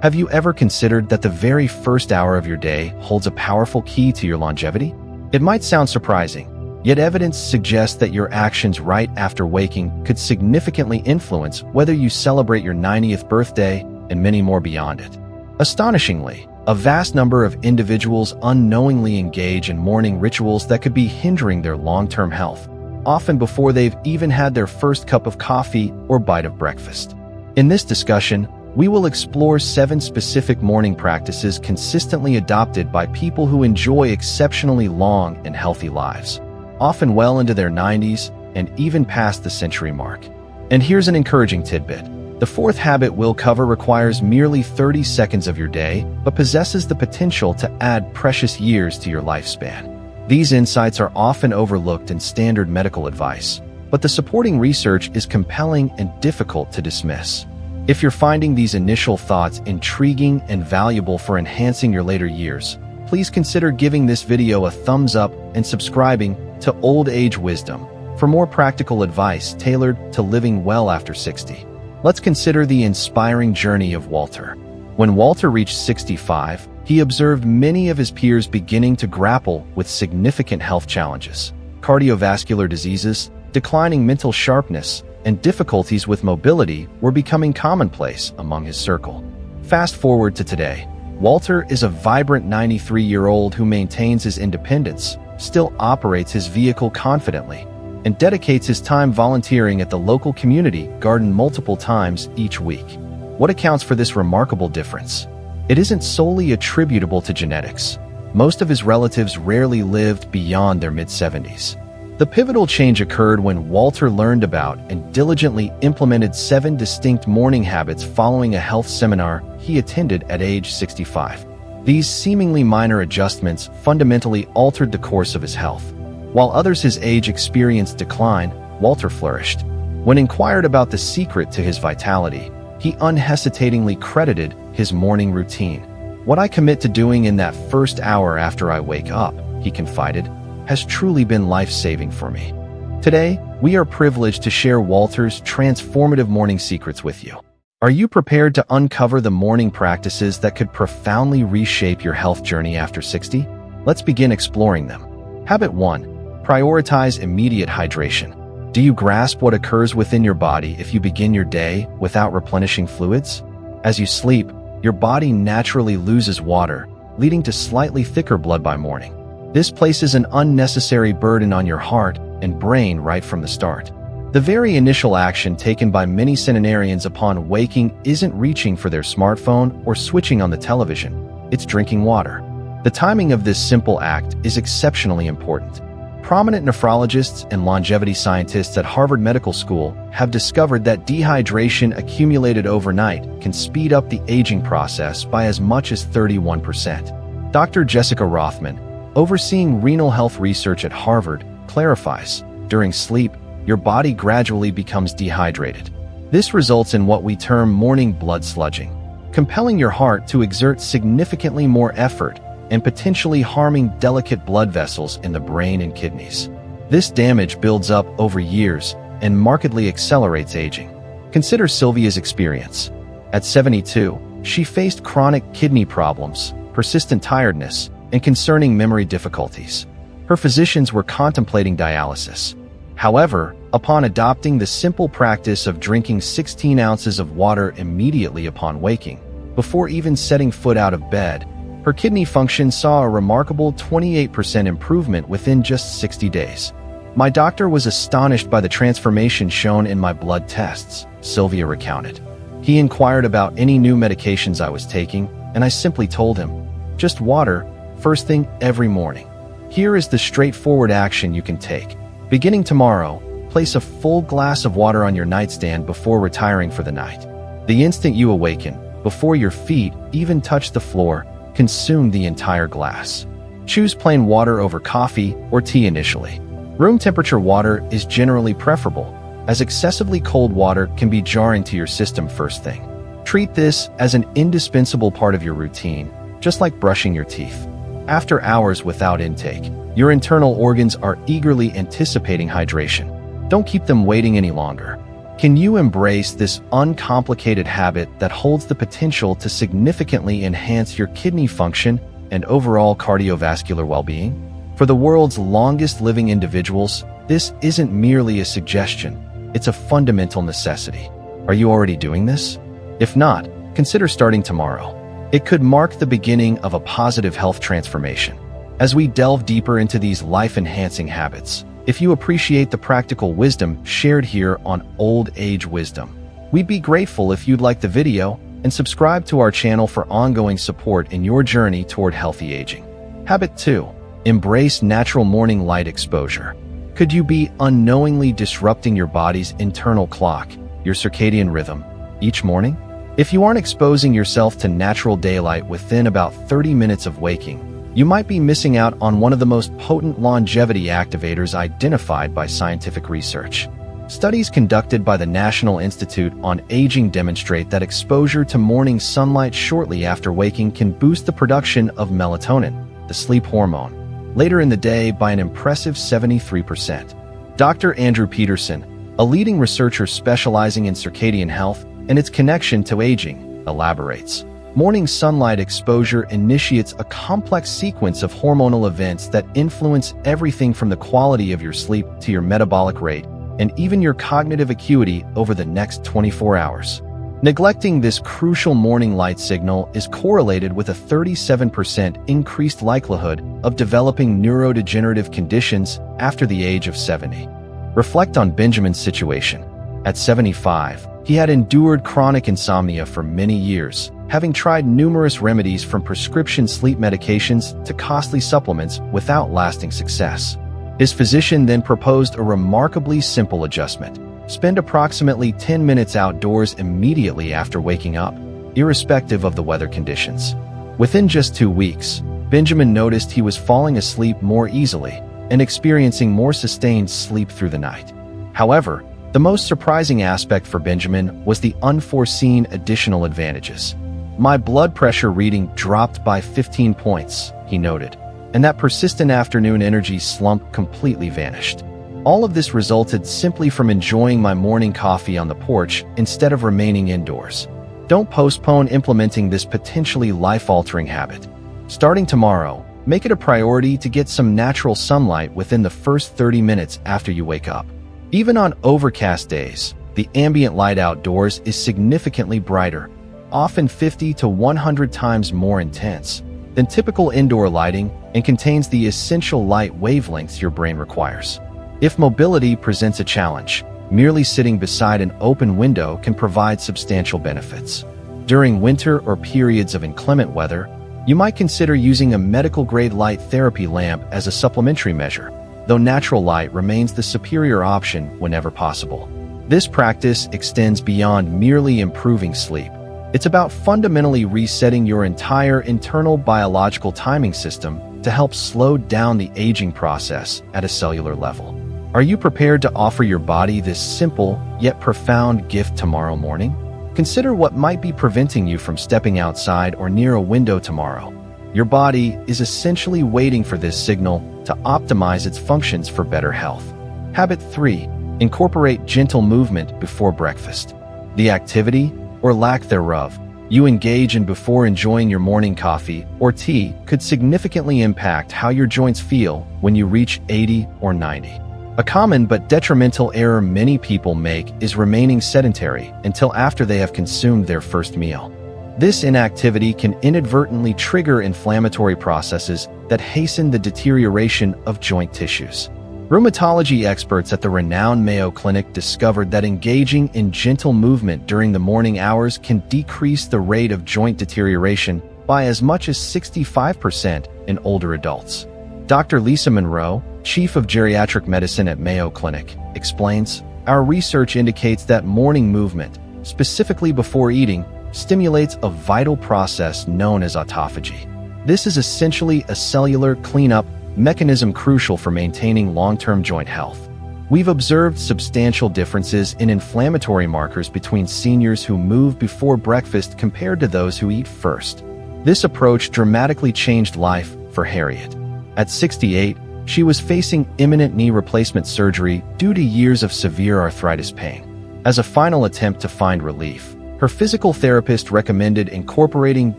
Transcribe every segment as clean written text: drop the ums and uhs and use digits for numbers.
Have you ever considered that the very first hour of your day holds a powerful key to your longevity? It might sound surprising, yet evidence suggests that your actions right after waking could significantly influence whether you celebrate your 90th birthday and many more beyond it. Astonishingly, a vast number of individuals unknowingly engage in morning rituals that could be hindering their long-term health, often before they've even had their first cup of coffee or bite of breakfast. In this discussion, we will explore 7 specific morning practices consistently adopted by people who enjoy exceptionally long and healthy lives, often well into their 90s and even past the century mark. And here's an encouraging tidbit. The 4th habit we'll cover requires merely 30 seconds of your day, but possesses the potential to add precious years to your lifespan. These insights are often overlooked in standard medical advice, but the supporting research is compelling and difficult to dismiss. If you're finding these initial thoughts intriguing and valuable for enhancing your later years, please consider giving this video a thumbs up and subscribing to Old Age Wisdom for more practical advice tailored to living well after 60. Let's consider the inspiring journey of Walter. When Walter reached 65, he observed many of his peers beginning to grapple with significant health challenges. Cardiovascular diseases, declining mental sharpness, and difficulties with mobility were becoming commonplace among his circle. Fast forward to today, Walter is a vibrant 93-year-old who maintains his independence, still operates his vehicle confidently, and dedicates his time volunteering at the local community garden multiple times each week. What accounts for this remarkable difference? It isn't solely attributable to genetics. Most of his relatives rarely lived beyond their mid-70s. The pivotal change occurred when Walter learned about and diligently implemented 7 distinct morning habits following a health seminar he attended at age 65. These seemingly minor adjustments fundamentally altered the course of his health. While others his age experienced decline, Walter flourished. When inquired about the secret to his vitality, he unhesitatingly credited his morning routine. "What I commit to doing in that first hour after I wake up," he confided, "has truly been life-saving for me." Today, we are privileged to share Walter's transformative morning secrets with you. Are you prepared to uncover the morning practices that could profoundly reshape your health journey after 60? Let's begin exploring them. Habit 1. Prioritize immediate hydration. Do you grasp what occurs within your body if you begin your day without replenishing fluids? As you sleep, your body naturally loses water, leading to slightly thicker blood by morning. This places an unnecessary burden on your heart and brain right from the start. The very initial action taken by many centenarians upon waking isn't reaching for their smartphone or switching on the television. It's drinking water. The timing of this simple act is exceptionally important. Prominent nephrologists and longevity scientists at Harvard Medical School have discovered that dehydration accumulated overnight can speed up the aging process by as much as 31%. Dr. Jessica Rothman, overseeing renal health research at Harvard, clarifies, during sleep, your body gradually becomes dehydrated. This results in what we term morning blood sludging, compelling your heart to exert significantly more effort and potentially harming delicate blood vessels in the brain and kidneys. This damage builds up over years and markedly accelerates aging. Consider Sylvia's experience. At 72, she faced chronic kidney problems, persistent tiredness, and concerning memory difficulties. Her physicians were contemplating dialysis. However, upon adopting the simple practice of drinking 16 ounces of water immediately upon waking, before even setting foot out of bed, her kidney function saw a remarkable 28% improvement within just 60 days. "My doctor was astonished by the transformation shown in my blood tests," Sylvia recounted. "He inquired about any new medications I was taking, and I simply told him, just water, first thing every morning. Here is the straightforward action you can take. Beginning tomorrow, place a full glass of water on your nightstand before retiring for the night. The instant you awaken, before your feet even touch the floor, consume the entire glass. Choose plain water over coffee or tea initially. Room temperature water is generally preferable, as excessively cold water can be jarring to your system first thing. Treat this as an indispensable part of your routine, just like brushing your teeth. After hours without intake, your internal organs are eagerly anticipating hydration. Don't keep them waiting any longer. Can you embrace this uncomplicated habit that holds the potential to significantly enhance your kidney function and overall cardiovascular well-being? For the world's longest living individuals, this isn't merely a suggestion, it's a fundamental necessity. Are you already doing this? If not, consider starting tomorrow. It could mark the beginning of a positive health transformation. As we delve deeper into these life-enhancing habits, if you appreciate the practical wisdom shared here on Old Age Wisdom, we'd be grateful if you'd like the video and subscribe to our channel for ongoing support in your journey toward healthy aging. Habit 2. Embrace natural morning light exposure. Could you be unknowingly disrupting your body's internal clock, your circadian rhythm, each morning? If you aren't exposing yourself to natural daylight within about 30 minutes of waking, you might be missing out on one of the most potent longevity activators identified by scientific research. Studies conducted by the National Institute on Aging demonstrate that exposure to morning sunlight shortly after waking can boost the production of melatonin, the sleep hormone, later in the day by an impressive 73%. Dr. Andrew Peterson, a leading researcher specializing in circadian health and its connection to aging, elaborates. Morning sunlight exposure initiates a complex sequence of hormonal events that influence everything from the quality of your sleep to your metabolic rate and even your cognitive acuity over the next 24 hours. Neglecting this crucial morning light signal is correlated with a 37% increased likelihood of developing neurodegenerative conditions after the age of 70. Reflect on Benjamin's situation. At 75, he had endured chronic insomnia for many years, having tried numerous remedies from prescription sleep medications to costly supplements without lasting success. His physician then proposed a remarkably simple adjustment. Spend approximately 10 minutes outdoors immediately after waking up, irrespective of the weather conditions. Within just 2 weeks, Benjamin noticed he was falling asleep more easily and experiencing more sustained sleep through the night. However, the most surprising aspect for Benjamin was the unforeseen additional advantages. My blood pressure reading dropped by 15 points, he noted, and that persistent afternoon energy slump completely vanished. All of this resulted simply from enjoying my morning coffee on the porch instead of remaining indoors. Don't postpone implementing this potentially life-altering habit. Starting tomorrow, make it a priority to get some natural sunlight within the first 30 minutes after you wake up. Even on overcast days, the ambient light outdoors is significantly brighter, often 50 to 100 times more intense than typical indoor lighting, and contains the essential light wavelengths your brain requires. If mobility presents a challenge, merely sitting beside an open window can provide substantial benefits. During winter or periods of inclement weather, you might consider using a medical-grade light therapy lamp as a supplementary measure, though natural light remains the superior option whenever possible. This practice extends beyond merely improving sleep. It's about fundamentally resetting your entire internal biological timing system to help slow down the aging process at a cellular level. Are you prepared to offer your body this simple yet profound gift tomorrow morning? Consider what might be preventing you from stepping outside or near a window tomorrow. Your body is essentially waiting for this signal to optimize its functions for better health. Habit 3. Incorporate gentle movement before breakfast. The activity, or lack thereof, you engage in before enjoying your morning coffee or tea could significantly impact how your joints feel when you reach 80 or 90. A common but detrimental error many people make is remaining sedentary until after they have consumed their first meal. This inactivity can inadvertently trigger inflammatory processes that hasten the deterioration of joint tissues. Rheumatology experts at the renowned Mayo Clinic discovered that engaging in gentle movement during the morning hours can decrease the rate of joint deterioration by as much as 65% in older adults. Dr. Lisa Monroe, Chief of Geriatric Medicine at Mayo Clinic, explains, "Our research indicates that morning movement, specifically before eating, stimulates a vital process known as autophagy. This is essentially a cellular cleanup mechanism crucial for maintaining long-term joint health. We've observed substantial differences in inflammatory markers between seniors who move before breakfast compared to those who eat first. This approach dramatically changed life for Harriet. At 68, she was facing imminent knee replacement surgery due to years of severe arthritis pain. As a final attempt to find relief, her physical therapist recommended incorporating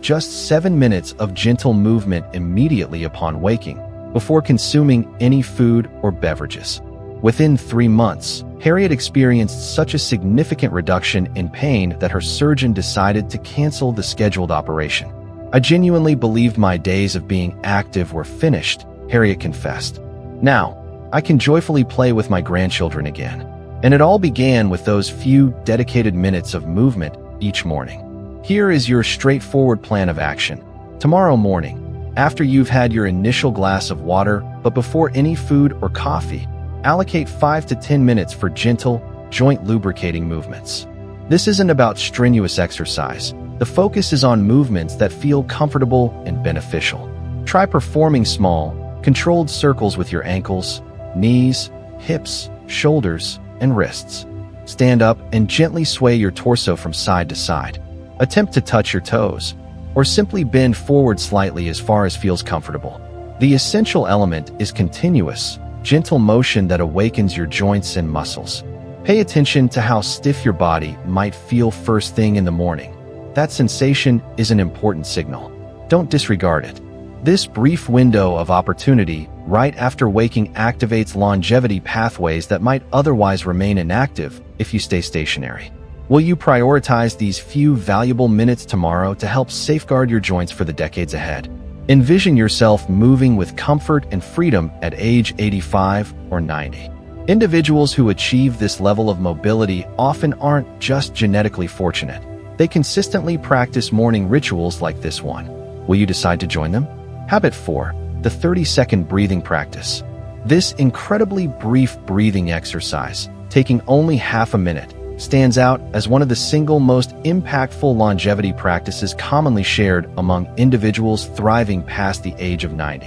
just 7 minutes of gentle movement immediately upon waking, before consuming any food or beverages. Within 3 months, Harriet experienced such a significant reduction in pain that her surgeon decided to cancel the scheduled operation. "I genuinely believed my days of being active were finished," Harriet confessed. "Now, I can joyfully play with my grandchildren again." And it all began with those few dedicated minutes of movement each morning. Here is your straightforward plan of action. Tomorrow morning, after you've had your initial glass of water, but before any food or coffee, allocate 5 to 10 minutes for gentle, joint lubricating movements. This isn't about strenuous exercise. The focus is on movements that feel comfortable and beneficial. Try performing small, controlled circles with your ankles, knees, hips, shoulders, and wrists. Stand up and gently sway your torso from side to side. Attempt to touch your toes, or simply bend forward slightly as far as feels comfortable. The essential element is continuous, gentle motion that awakens your joints and muscles. Pay attention to how stiff your body might feel first thing in the morning. That sensation is an important signal. Don't disregard it. This brief window of opportunity right after waking activates longevity pathways that might otherwise remain inactive if you stay stationary. Will you prioritize these few valuable minutes tomorrow to help safeguard your joints for the decades ahead? Envision yourself moving with comfort and freedom at age 85 or 90. Individuals who achieve this level of mobility often aren't just genetically fortunate. They consistently practice morning rituals like this one. Will you decide to join them? Habit 4. The 30-second breathing practice. This incredibly brief breathing exercise, taking only half a minute, stands out as one of the single most impactful longevity practices commonly shared among individuals thriving past the age of 90.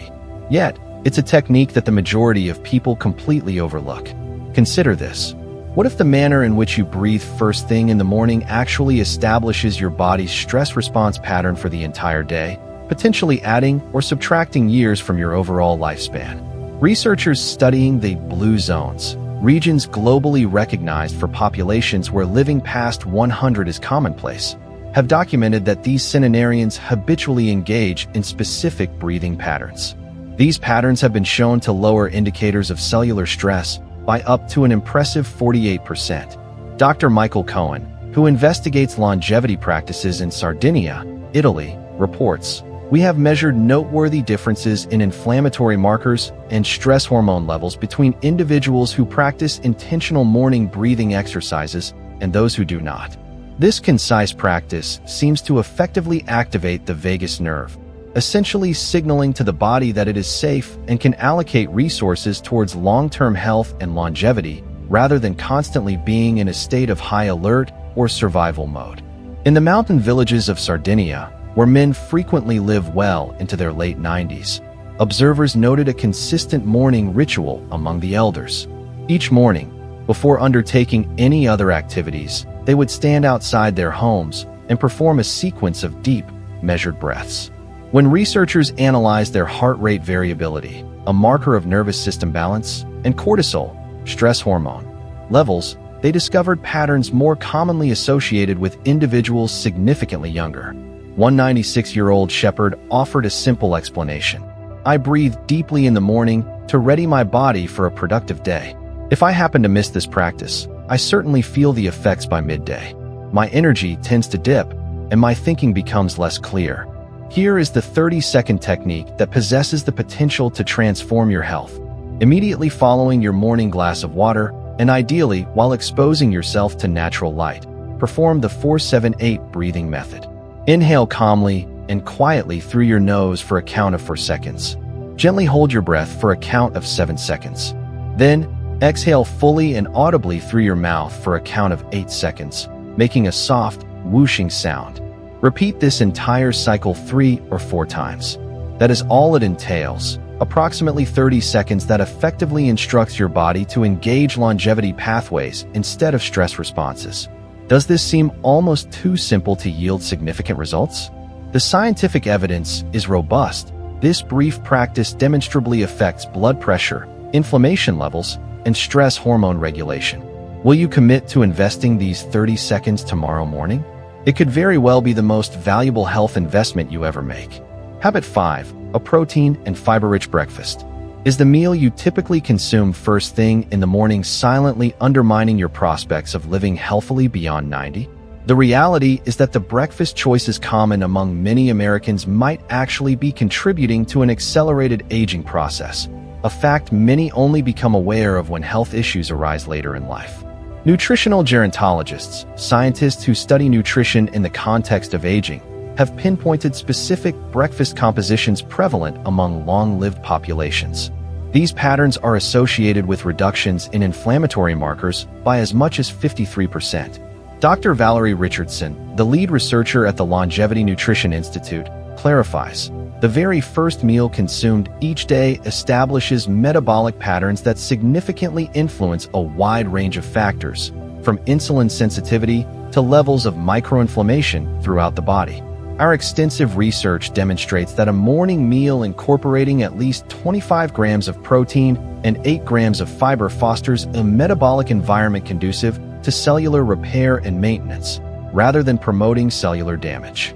Yet, it's a technique that the majority of people completely overlook. Consider this. What if the manner in which you breathe first thing in the morning actually establishes your body's stress response pattern for the entire day, potentially adding or subtracting years from your overall lifespan? Researchers studying the blue zones, regions globally recognized for populations where living past 100 is commonplace, have documented that these centenarians habitually engage in specific breathing patterns. These patterns have been shown to lower indicators of cellular stress by up to an impressive 48%. Dr. Michael Cohen, who investigates longevity practices in Sardinia, Italy, reports, "We have measured noteworthy differences in inflammatory markers and stress hormone levels between individuals who practice intentional morning breathing exercises and those who do not." This concise practice seems to effectively activate the vagus nerve, essentially signaling to the body that it is safe and can allocate resources towards long-term health and longevity rather than constantly being in a state of high alert or survival mode. In the mountain villages of Sardinia, where men frequently live well into their late 90s, observers noted a consistent morning ritual among the elders. Each morning, before undertaking any other activities, they would stand outside their homes and perform a sequence of deep, measured breaths. When researchers analyzed their heart rate variability, a marker of nervous system balance, and cortisol, stress hormone, levels, they discovered patterns more commonly associated with individuals significantly younger. One 96-year-old shepherd offered a simple explanation. "I breathe deeply in the morning to ready my body for a productive day. If I happen to miss this practice, I certainly feel the effects by midday. My energy tends to dip, and my thinking becomes less clear." Here is the 30-second technique that possesses the potential to transform your health. Immediately following your morning glass of water, and ideally while exposing yourself to natural light, perform the 4-7-8 breathing method. Inhale calmly and quietly through your nose for a count of 4 seconds. Gently hold your breath for a count of 7 seconds. Then, exhale fully and audibly through your mouth for a count of 8 seconds, making a soft, whooshing sound. Repeat this entire cycle 3 or 4 times. That is all it entails, approximately 30 seconds that effectively instructs your body to engage longevity pathways instead of stress responses. Does this seem almost too simple to yield significant results? The scientific evidence is robust. This brief practice demonstrably affects blood pressure, inflammation levels, and stress hormone regulation. Will you commit to investing these 30 seconds tomorrow morning? It could very well be the most valuable health investment you ever make. Habit 5. A protein and fiber-rich breakfast. Is the meal you typically consume first thing in the morning silently undermining your prospects of living healthily beyond 90? The reality is that the breakfast choices common among many Americans might actually be contributing to an accelerated aging process, a fact many only become aware of when health issues arise later in life. Nutritional gerontologists, scientists who study nutrition in the context of aging, have pinpointed specific breakfast compositions prevalent among long-lived populations. These patterns are associated with reductions in inflammatory markers by as much as 53%. Dr. Valerie Richardson, the lead researcher at the Longevity Nutrition Institute, clarifies, the very first meal consumed each day establishes metabolic patterns that significantly influence a wide range of factors, from insulin sensitivity to levels of microinflammation throughout the body. Our extensive research demonstrates that a morning meal incorporating at least 25 grams of protein and 8 grams of fiber fosters a metabolic environment conducive to cellular repair and maintenance, rather than promoting cellular damage.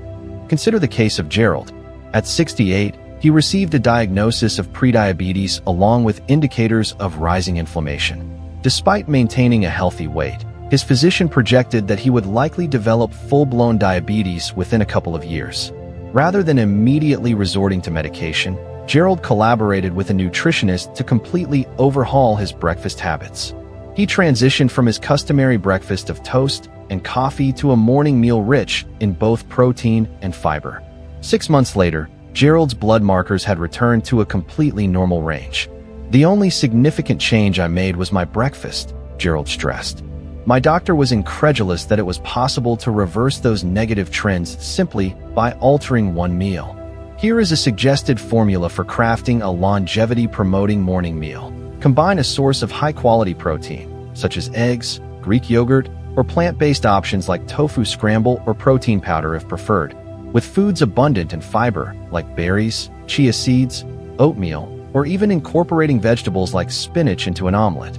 Consider the case of Gerald. At 68, he received a diagnosis of prediabetes along with indicators of rising inflammation. Despite maintaining a healthy weight, his physician projected that he would likely develop full-blown diabetes within a couple of years. Rather than immediately resorting to medication, Gerald collaborated with a nutritionist to completely overhaul his breakfast habits. He transitioned from his customary breakfast of toast and coffee to a morning meal rich in both protein and fiber. 6 months later, Gerald's blood markers had returned to a completely normal range. The only significant change I made was my breakfast, Gerald stressed. My doctor was incredulous that it was possible to reverse those negative trends simply by altering one meal. Here is a suggested formula for crafting a longevity-promoting morning meal. Combine a source of high-quality protein, such as eggs, Greek yogurt, or plant-based options like tofu scramble or protein powder if preferred, with foods abundant in fiber like berries, chia seeds, oatmeal, or even incorporating vegetables like spinach into an omelet.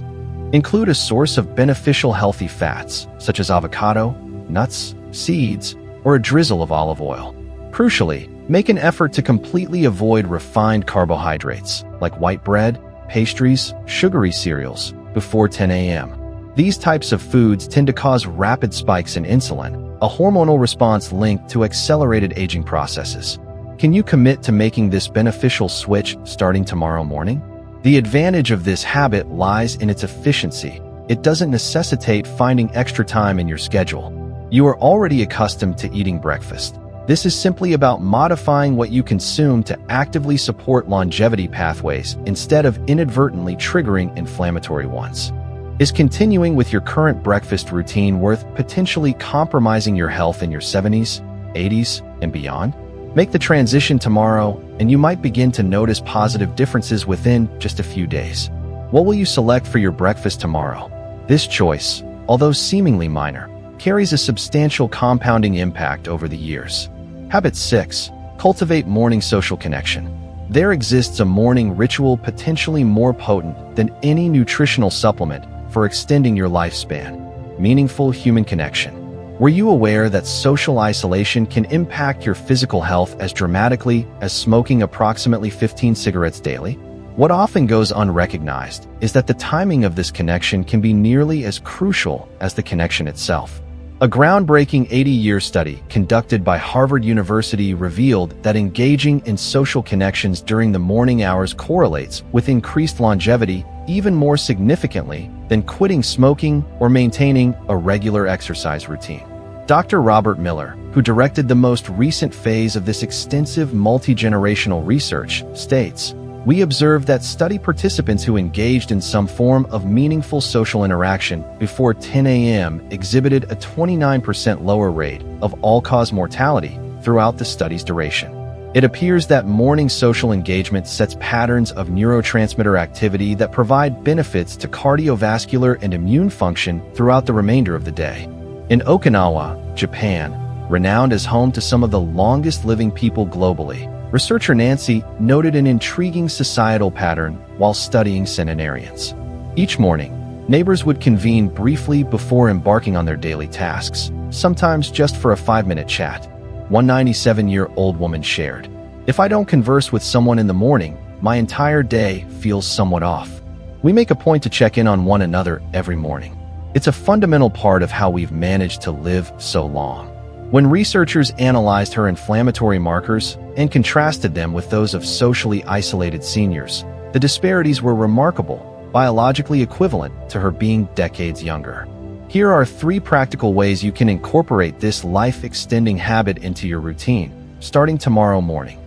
Include a source of beneficial healthy fats, such as avocado, nuts, seeds, or a drizzle of olive oil. Crucially, make an effort to completely avoid refined carbohydrates, like white bread, pastries, sugary cereals, before 10 a.m. These types of foods tend to cause rapid spikes in insulin, a hormonal response linked to accelerated aging processes. Can you commit to making this beneficial switch starting tomorrow morning? The advantage of this habit lies in its efficiency. It doesn't necessitate finding extra time in your schedule. You are already accustomed to eating breakfast. This is simply about modifying what you consume to actively support longevity pathways instead of inadvertently triggering inflammatory ones. Is continuing with your current breakfast routine worth potentially compromising your health in your 70s, 80s, and beyond? Make the transition tomorrow, and you might begin to notice positive differences within just a few days. What will you select for your breakfast tomorrow? This choice, although seemingly minor, carries a substantial compounding impact over the years. Habit 6. Cultivate morning social connection. There exists a morning ritual potentially more potent than any nutritional supplement for extending your lifespan: meaningful human connection. Were you aware that social isolation can impact your physical health as dramatically as smoking approximately 15 cigarettes daily? What often goes unrecognized is that the timing of this connection can be nearly as crucial as the connection itself. A groundbreaking 80-year study conducted by Harvard University revealed that engaging in social connections during the morning hours correlates with increased longevity even more significantly than quitting smoking or maintaining a regular exercise routine. Dr. Robert Miller, who directed the most recent phase of this extensive multi-generational research, states, "We observed that study participants who engaged in some form of meaningful social interaction before 10 a.m. exhibited a 29% lower rate of all-cause mortality throughout the study's duration." It appears that morning social engagement sets patterns of neurotransmitter activity that provide benefits to cardiovascular and immune function throughout the remainder of the day. In Okinawa, Japan, renowned as home to some of the longest-living people globally, researcher Nancy noted an intriguing societal pattern while studying centenarians. Each morning, Neighbors would convene briefly before embarking on their daily tasks, sometimes just for a 5-minute chat. One 97-year-old woman shared, "If I don't converse with someone in the morning, my entire day feels somewhat off." We make a point to check in on one another every morning. It's a fundamental part of how we've managed to live so long. When researchers analyzed her inflammatory markers and contrasted them with those of socially isolated seniors, the disparities were remarkable, biologically equivalent to her being decades younger. Here are 3 practical ways you can incorporate this life-extending habit into your routine, starting tomorrow morning.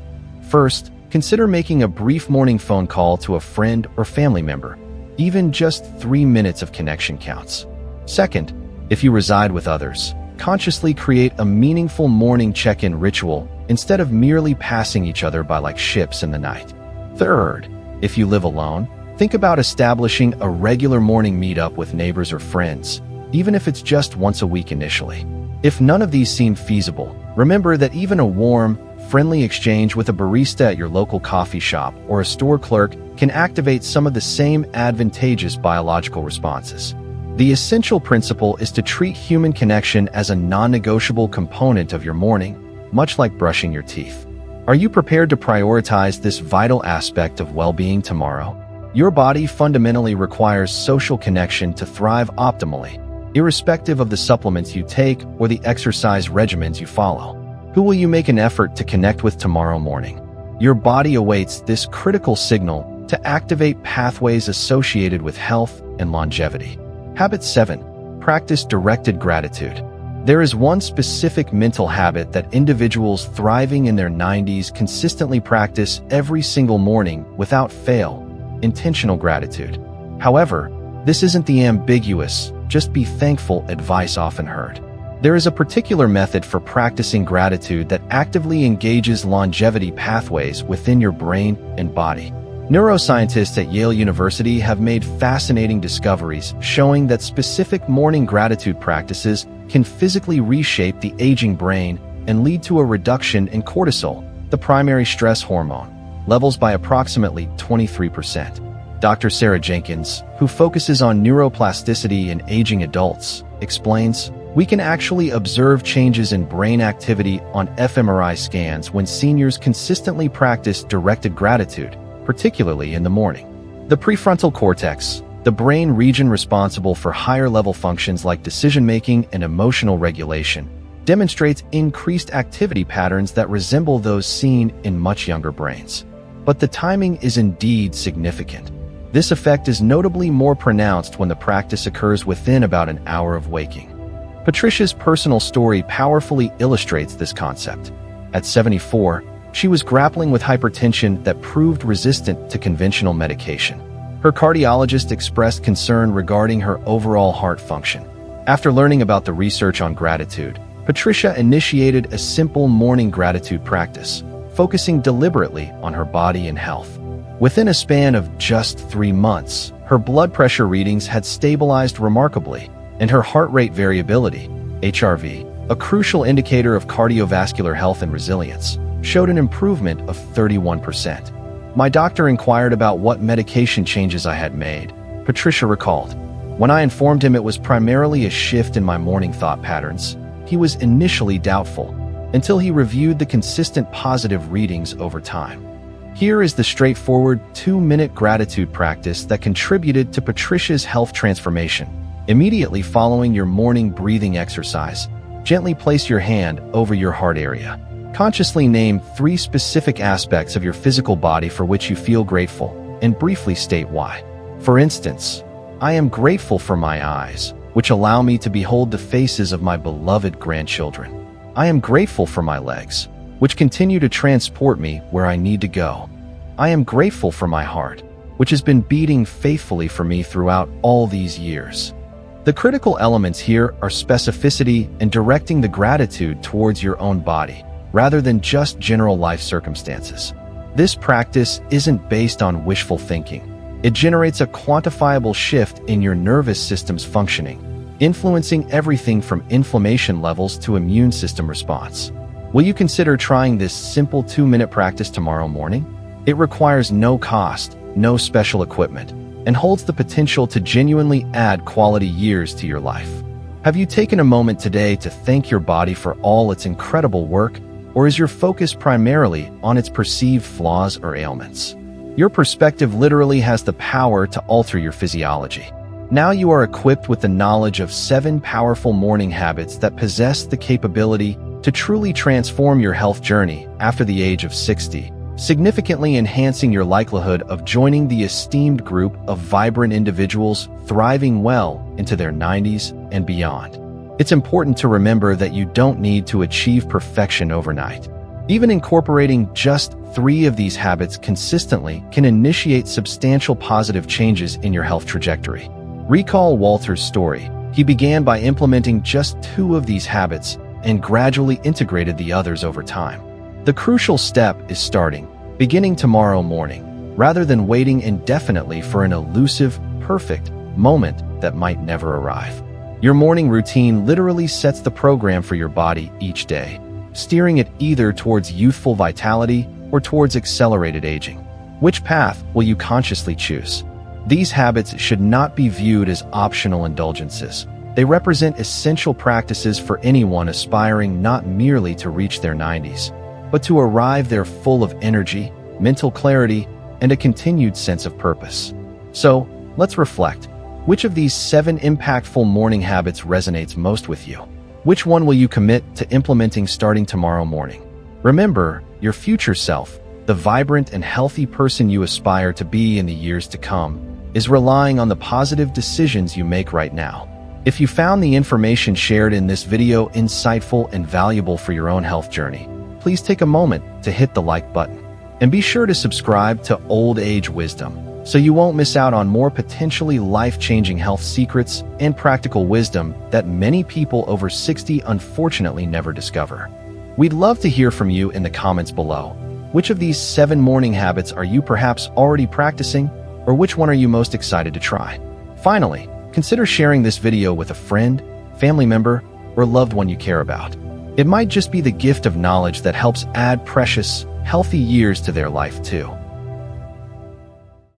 First, consider making a brief morning phone call to a friend or family member. Even just 3 minutes of connection counts. Second, if you reside with others, consciously create a meaningful morning check-in ritual instead of merely passing each other by like ships in the night. Third, if you live alone, think about establishing a regular morning meetup with neighbors or friends, even if it's just once a week initially. If none of these seem feasible, remember that even a warm, friendly exchange with a barista at your local coffee shop or a store clerk can activate some of the same advantageous biological responses. The essential principle is to treat human connection as a non-negotiable component of your morning, much like brushing your teeth. Are you prepared to prioritize this vital aspect of well-being tomorrow? Your body fundamentally requires social connection to thrive optimally, irrespective of the supplements you take or the exercise regimens you follow. Who will you make an effort to connect with tomorrow morning? Your body awaits this critical signal to activate pathways associated with health and longevity. Habit 7. Practice directed gratitude. There is one specific mental habit that individuals thriving in their 90s consistently practice every single morning without fail: intentional gratitude. However, this isn't the ambiguous, just be thankful advice often heard. There is a particular method for practicing gratitude that actively engages longevity pathways within your brain and body. Neuroscientists at Yale University have made fascinating discoveries showing that specific morning gratitude practices can physically reshape the aging brain and lead to a reduction in cortisol, the primary stress hormone, levels by approximately 23%. Dr. Sarah Jenkins, who focuses on neuroplasticity in aging adults, explains, "We can actually observe changes in brain activity on fMRI scans when seniors consistently practice directed gratitude, particularly in the morning." The prefrontal cortex, the brain region responsible for higher-level functions like decision-making and emotional regulation, demonstrates increased activity patterns that resemble those seen in much younger brains. But the timing is indeed significant. This effect is notably more pronounced when the practice occurs within about an hour of waking. Patricia's personal story powerfully illustrates this concept. At 74, she was grappling with hypertension that proved resistant to conventional medication. Her cardiologist expressed concern regarding her overall heart function. After learning about the research on gratitude, Patricia initiated a simple morning gratitude practice, focusing deliberately on her body and health. Within a span of just 3 months, her blood pressure readings had stabilized remarkably, and her heart rate variability, HRV, a crucial indicator of cardiovascular health and resilience, showed an improvement of 31%. My doctor inquired about what medication changes I had made, Patricia recalled. When I informed him it was primarily a shift in my morning thought patterns, he was initially doubtful, until he reviewed the consistent positive readings over time. Here is the straightforward 2-minute gratitude practice that contributed to Patricia's health transformation. Immediately following your morning breathing exercise, gently place your hand over your heart area. Consciously name 3 specific aspects of your physical body for which you feel grateful, and briefly state why. For instance, I am grateful for my eyes, which allow me to behold the faces of my beloved grandchildren. I am grateful for my legs, which continue to transport me where I need to go. I am grateful for my heart, which has been beating faithfully for me throughout all these years. The critical elements here are specificity and directing the gratitude towards your own body, rather than just general life circumstances. This practice isn't based on wishful thinking. It generates a quantifiable shift in your nervous system's functioning, influencing everything from inflammation levels to immune system response. Will you consider trying this simple 2-minute practice tomorrow morning? It requires no cost, no special equipment, and holds the potential to genuinely add quality years to your life. Have you taken a moment today to thank your body for all its incredible work, or is your focus primarily on its perceived flaws or ailments? Your perspective literally has the power to alter your physiology. Now you are equipped with the knowledge of 7 powerful morning habits that possess the capability to truly transform your health journey after the age of 60, significantly enhancing your likelihood of joining the esteemed group of vibrant individuals thriving well into their 90s and beyond. It's important to remember that you don't need to achieve perfection overnight. Even incorporating just 3 of these habits consistently can initiate substantial positive changes in your health trajectory. Recall Walter's story. He began by implementing just 2 of these habits and gradually integrated the others over time. The crucial step is beginning tomorrow morning, rather than waiting indefinitely for an elusive, perfect moment that might never arrive. Your morning routine literally sets the program for your body each day, steering it either towards youthful vitality or towards accelerated aging. Which path will you consciously choose? These habits should not be viewed as optional indulgences. They represent essential practices for anyone aspiring not merely to reach their 90s, but to arrive there full of energy, mental clarity, and a continued sense of purpose. So, let's reflect. Which of these 7 impactful morning habits resonates most with you? Which one will you commit to implementing starting tomorrow morning? Remember, your future self, the vibrant and healthy person you aspire to be in the years to come, is relying on the positive decisions you make right now. If you found the information shared in this video insightful and valuable for your own health journey, please take a moment to hit the like button. And be sure to subscribe to Old Age Wisdom so you won't miss out on more potentially life-changing health secrets and practical wisdom that many people over 60 unfortunately never discover. We'd love to hear from you in the comments below. Which of these 7 morning habits are you perhaps already practicing, or which one are you most excited to try? Finally, consider sharing this video with a friend, family member, or loved one you care about. It might just be the gift of knowledge that helps add precious, healthy years to their life too.